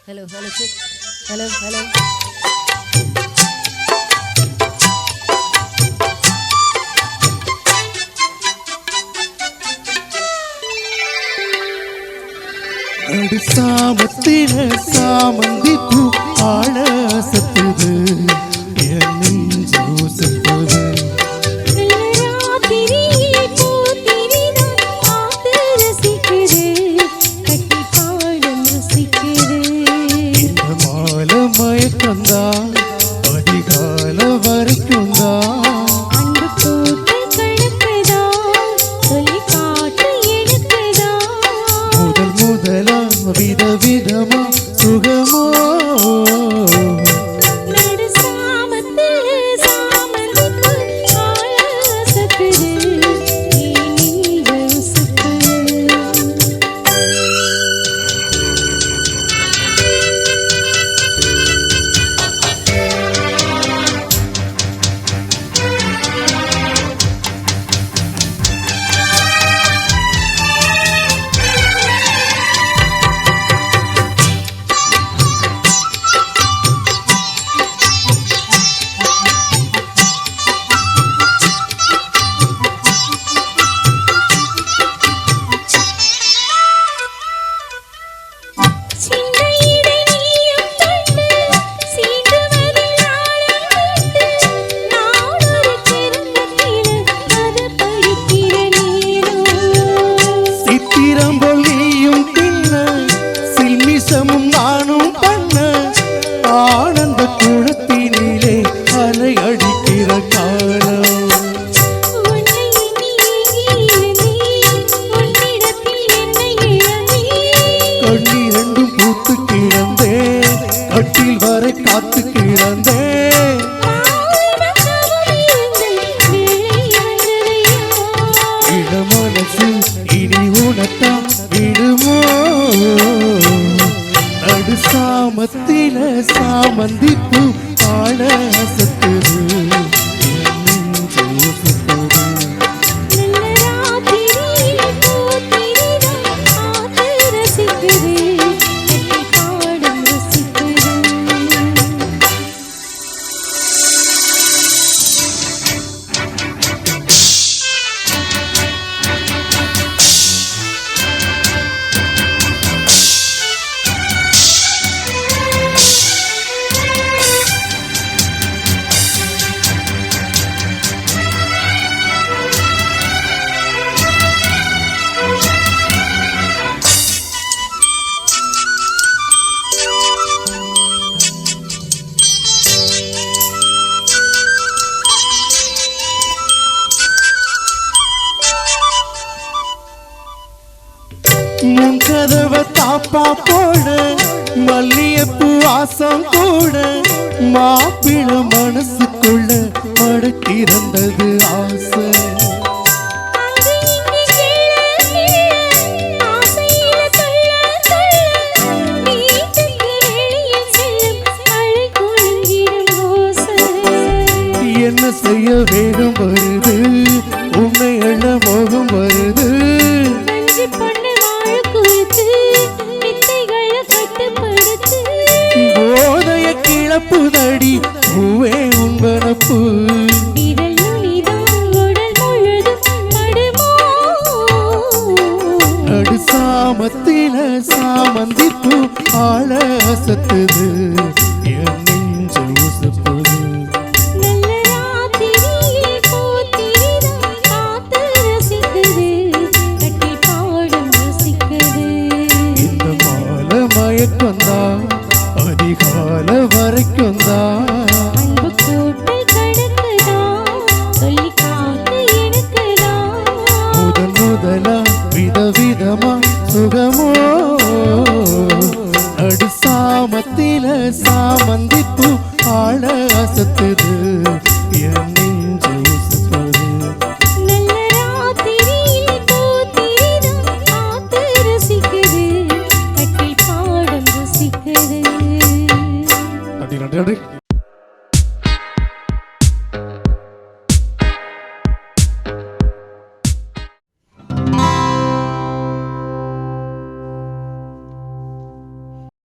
Hello, hello, check. Hello, hello. சாமத்தில சாமந்திப்பு ஆழ சத்துது என் நெஞ்சு சத்துது இந்த மாலை மயக்கந்தா அதிகால வரைக்கும் தான் முதலா விதவிதமா சுகமோ நானும் பண்ண ஆனந்த குளத்தினிலே அலை அடிக்கிற காலம் கண்ணீரண்டும் பூத்து கிடந்தே கட்டில் வரை காத்து கிடந்தே இட மனசு இனி உனத்தா விடுமோ சாமத்தில சாமந்திப்பு ஆழ சத்துது முன் கதவை தாப்பா போட மல்லியப்பூ வாசம் கூட மாப்பிள மனசுக்குள்ள மடக்கிறந்தது ஆசை என்ன செய்ய வேகம் வருது உன்னை எண்ண மோகம் வருது போதைய கிளப்புதடி பூவே உன்பனப்பு நடு சாமத்தில சாமந்திப்பு ஆழ சத்துது என் நெஞ்சு உசுப்புது இந்த மாலை மயக்கந்தா அதிகால வரைக்கும் தான் முதலா விதவிதமா சுகமோ நடு சாமத்தில சாமந்திப்பு ஆழ சத்துது என்